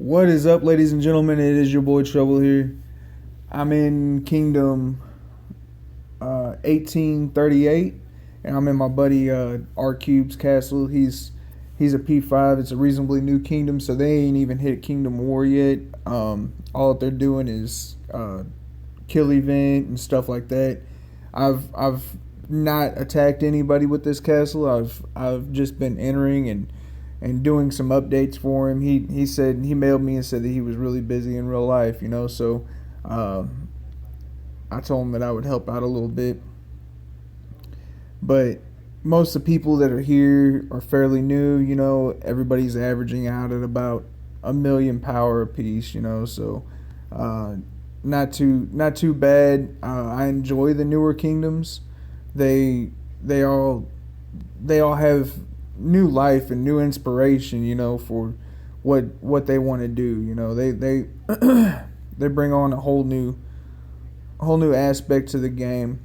What is up, ladies and gentlemen? It is your boy Trouble here. I'm in Kingdom 1838, and I'm in my buddy R Cube's castle. He's a P5. It's a reasonably new kingdom, so they ain't even hit Kingdom War yet. All that they're doing is kill event and stuff like that. I've not attacked anybody with this castle. I've just been entering and doing some updates for him. He said he mailed me and said that he was really busy in real life, so I told him that I would help out a little bit. But most of the people that are here are fairly new, everybody's averaging out at about 1,000,000 power apiece, so not too bad. I enjoy the newer kingdoms. They they all they all have new life and new inspiration, for what they want to do. They they bring on a whole new aspect to the game,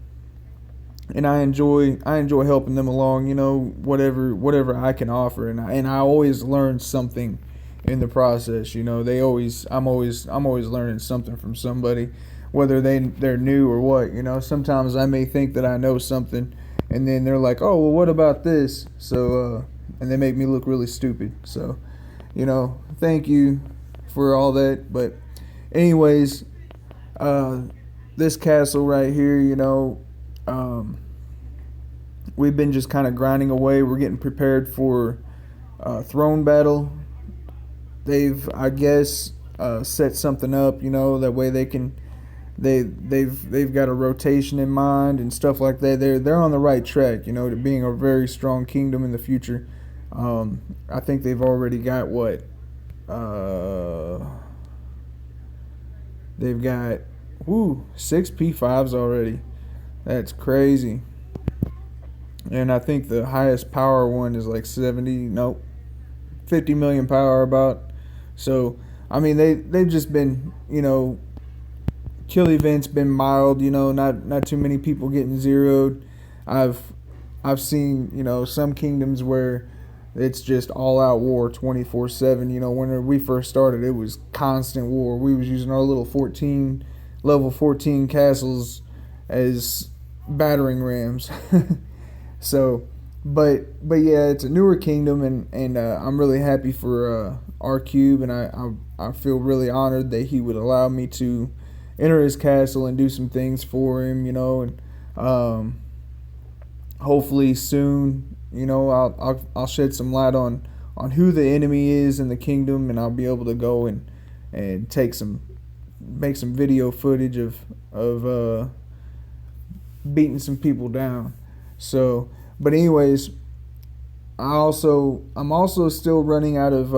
and I enjoy helping them along. Whatever I can offer, and I always learn something in the process. I'm always learning something from somebody, whether they're new or what. Sometimes I may think that I know something, and then they're like, "Oh, well, what about this?" So, and they make me look really stupid. So, thank you for all that. But, anyways, this castle right here, we've been just kind of grinding away. We're getting prepared for throne battle. They've, I guess, set something up, that way they can. They've got a rotation in mind and stuff like that. They're on the right track, to being a very strong kingdom in the future. I think they've already got what they've got 6 P5s already. That's crazy. And I think the highest power one is like 50 million power about. So I mean they've just been, kill events been mild, not too many people getting zeroed. I've seen, some kingdoms where it's just all out war 24/7. When we first started, it was constant war. We was using our little level 14 castles as battering rams. So, but yeah, it's a newer kingdom, and I'm really happy for R Cube, and I feel really honored that he would allow me to enter his castle and do some things for him, and hopefully soon, I'll shed some light on who the enemy is in the kingdom, and I'll be able to go and make some video footage of beating some people down. So, but anyways, I'm also still running out of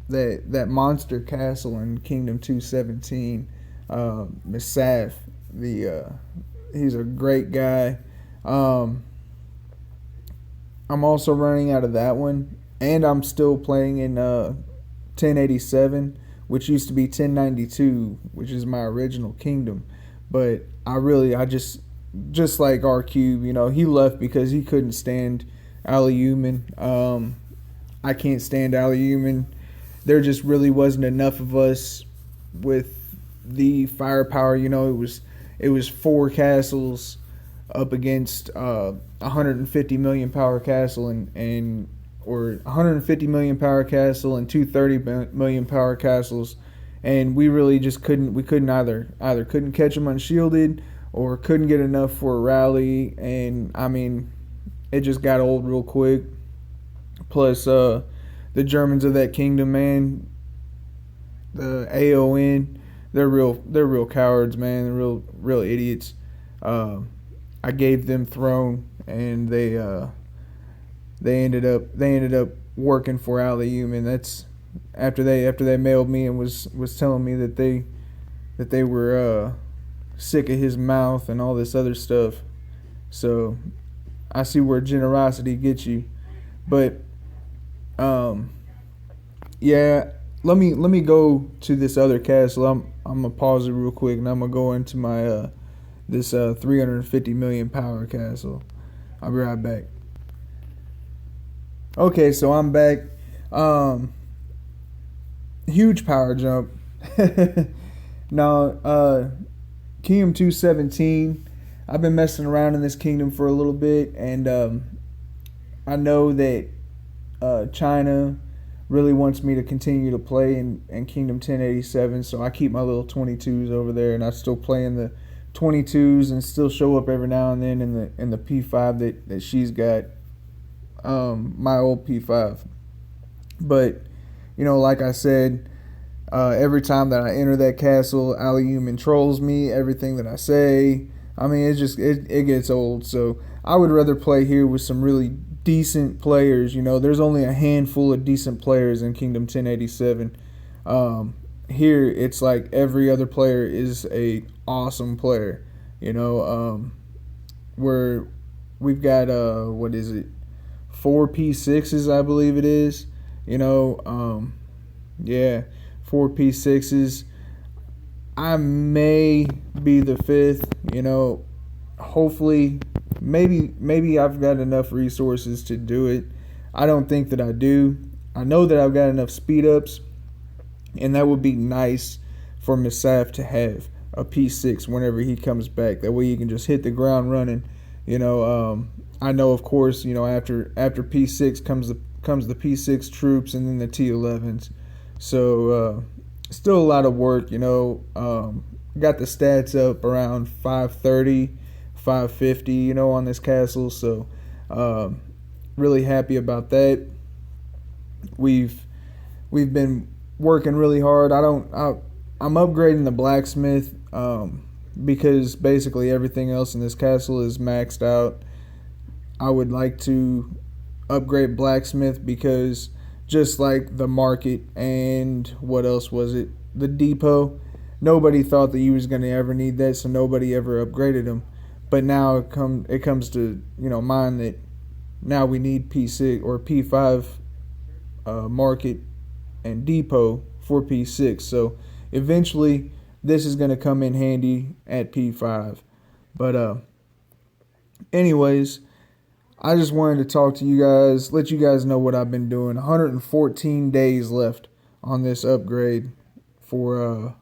that monster castle in Kingdom 217. Misaf, he's a great guy. I'm also running out of that one, and I'm still playing in 1087, which used to be 1092, which is my original kingdom. But I just like R Cube, he left because he couldn't stand Alayuman. I can't stand Alayuman. There just really wasn't enough of us with the firepower. It was 4 castles up against 150 million power castle or 150 million power castle and 230 million power castles, and we really just couldn't either couldn't catch them unshielded or couldn't get enough for a rally. And I mean, it just got old real quick. Plus the Germans of that kingdom, man, the AON, they're real cowards, man. They're real idiots. I gave them throne, and they ended up working for Alayuman. That's after they mailed me and was telling me that they were sick of his mouth and all this other stuff. So I see where generosity gets you. But yeah, let me go to this other castle. I'm gonna pause it real quick, and I'm gonna go into my this 350 million power castle. I'll be right back. Okay, so I'm back. huge power jump. Now, Kingdom 217. I've been messing around in this kingdom for a little bit, and I know that China really wants me to continue to play in Kingdom 1087, so I keep my little 22s over there, and I still play in the 22s and still show up every now and then in the P5 that she's got, my old P5. But like I said, every time that I enter that castle, Aliumin trolls me. Everything that I say, I mean, it gets old. So I would rather play here with some really decent players. There's only a handful of decent players in Kingdom 1087. Here it's like every other player is a awesome player. Where we've got what is it, 4 P6s, I believe it is. Yeah, 4 P6s. I may be the 5th. Hopefully, maybe I've got enough resources to do it. I don't think that I do. I know that I've got enough speed ups, and that would be nice for Masaf to have a P6 whenever he comes back. That way he can just hit the ground running. I know, of course, after P6 comes the P6 troops and then the T11s. So still a lot of work. Got the stats up around 530, 550, on this castle. So really happy about that. We've been working really hard. I'm upgrading the blacksmith because basically everything else in this castle is maxed out. I would like to upgrade blacksmith because just like the market and what else was it, the depot, nobody thought that you was going to ever need that, so nobody ever upgraded them. But now it comes to mind that now we need P6 or P5 market and depot for P6. So eventually this is going to come in handy at P5. But anyways, I just wanted to talk to you guys, let you guys know what I've been doing. 114 days left on this upgrade for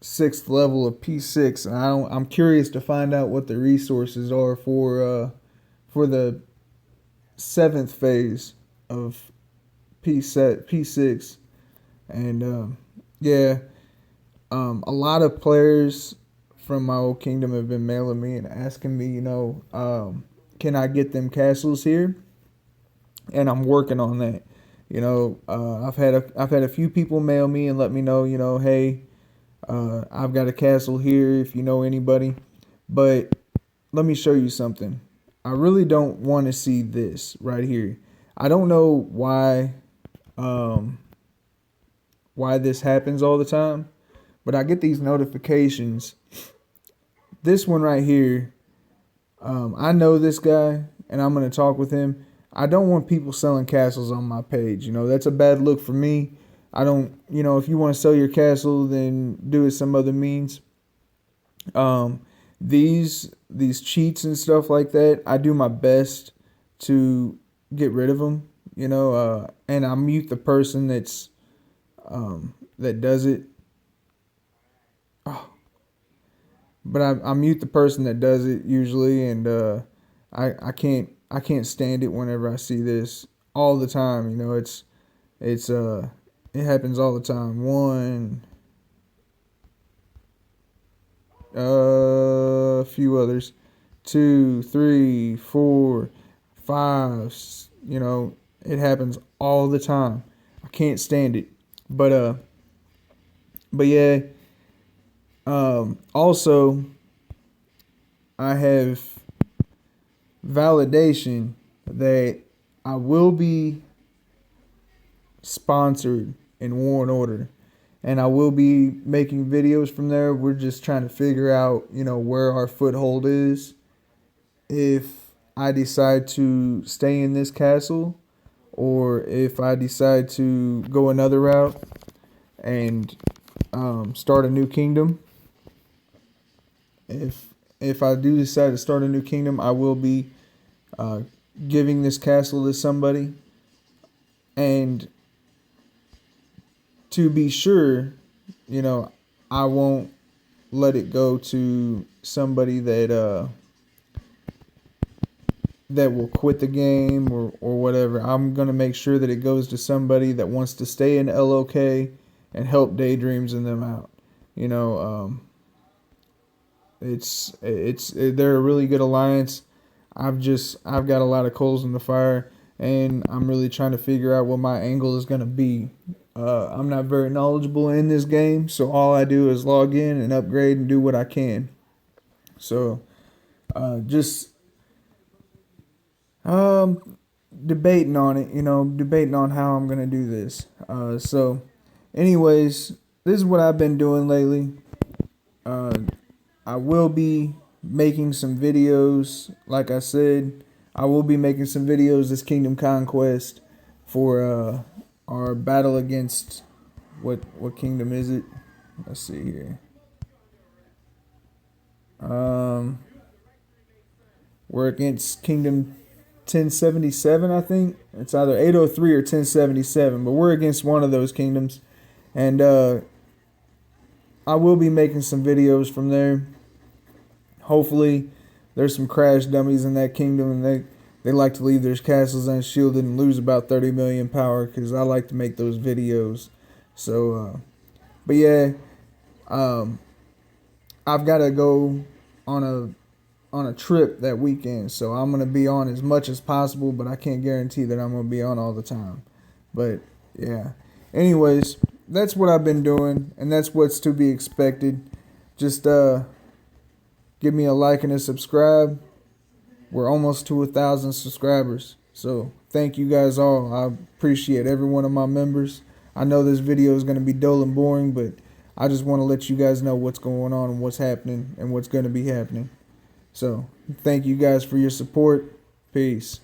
6th level of P6. And I'm curious to find out what the resources are for the 7th phase of P6. And a lot of players from my old kingdom have been mailing me and asking me, can I get them castles here? And I'm working on that. I've had a few people mail me and let me know, hey, I've got a castle here if you know anybody. But let me show you something. I really don't want to see this right here. I don't know why this happens all the time, but I get these notifications. This one right here, I know this guy, and I'm going to talk with him. I don't want people selling castles on my page. That's a bad look for me. I don't, if you want to sell your castle, then do it some other means. These cheats and stuff like that, I do my best to get rid of them, and I mute the person that does it. Oh. But I mute the person that does it usually, and I can't stand it whenever I see this all the time. It happens all the time. A few others, 2, 3, 4, 5. It happens all the time. I can't stand it. But yeah. Also, I have validation that I will be sponsored in War and Order, and I will be making videos from there. We're just trying to figure out, where our foothold is. If I decide to stay in this castle, or if I decide to go another route and start a new kingdom. If I do decide to start a new kingdom, I will be giving this castle to somebody. And to be sure, you know, I won't let it go to somebody that will quit the game or whatever. I'm gonna make sure that it goes to somebody that wants to stay in LOK and help Daydreams and them out. You know, they're a really good alliance. I've got a lot of coals in the fire, and I'm really trying to figure out what my angle is gonna be. I'm not very knowledgeable in this game, so all I do is log in and upgrade and do what I can. So, just debating on it, debating on how I'm gonna do this. So, anyways, this is what I've been doing lately. I will be making some videos. Like I said, I will be making some videos this Kingdom Conquest for our battle against what kingdom is it? Let's see here. We're against Kingdom 1077, I think. It's either 803 or 1077, but we're against one of those kingdoms. And I will be making some videos from there. Hopefully, there's some crash dummies in that kingdom, and they like to leave their castles unshielded and lose about 30 million power, because I like to make those videos. So, but yeah, I've got to go on a trip that weekend, so I'm going to be on as much as possible, but I can't guarantee that I'm going to be on all the time. But yeah, anyways, that's what I've been doing, and that's what's to be expected. Just give me a like and a subscribe. We're almost to 1,000 subscribers, so thank you guys all. I appreciate every one of my members. I know this video is going to be dull and boring, but I just want to let you guys know what's going on and what's happening and what's going to be happening. So, thank you guys for your support. Peace.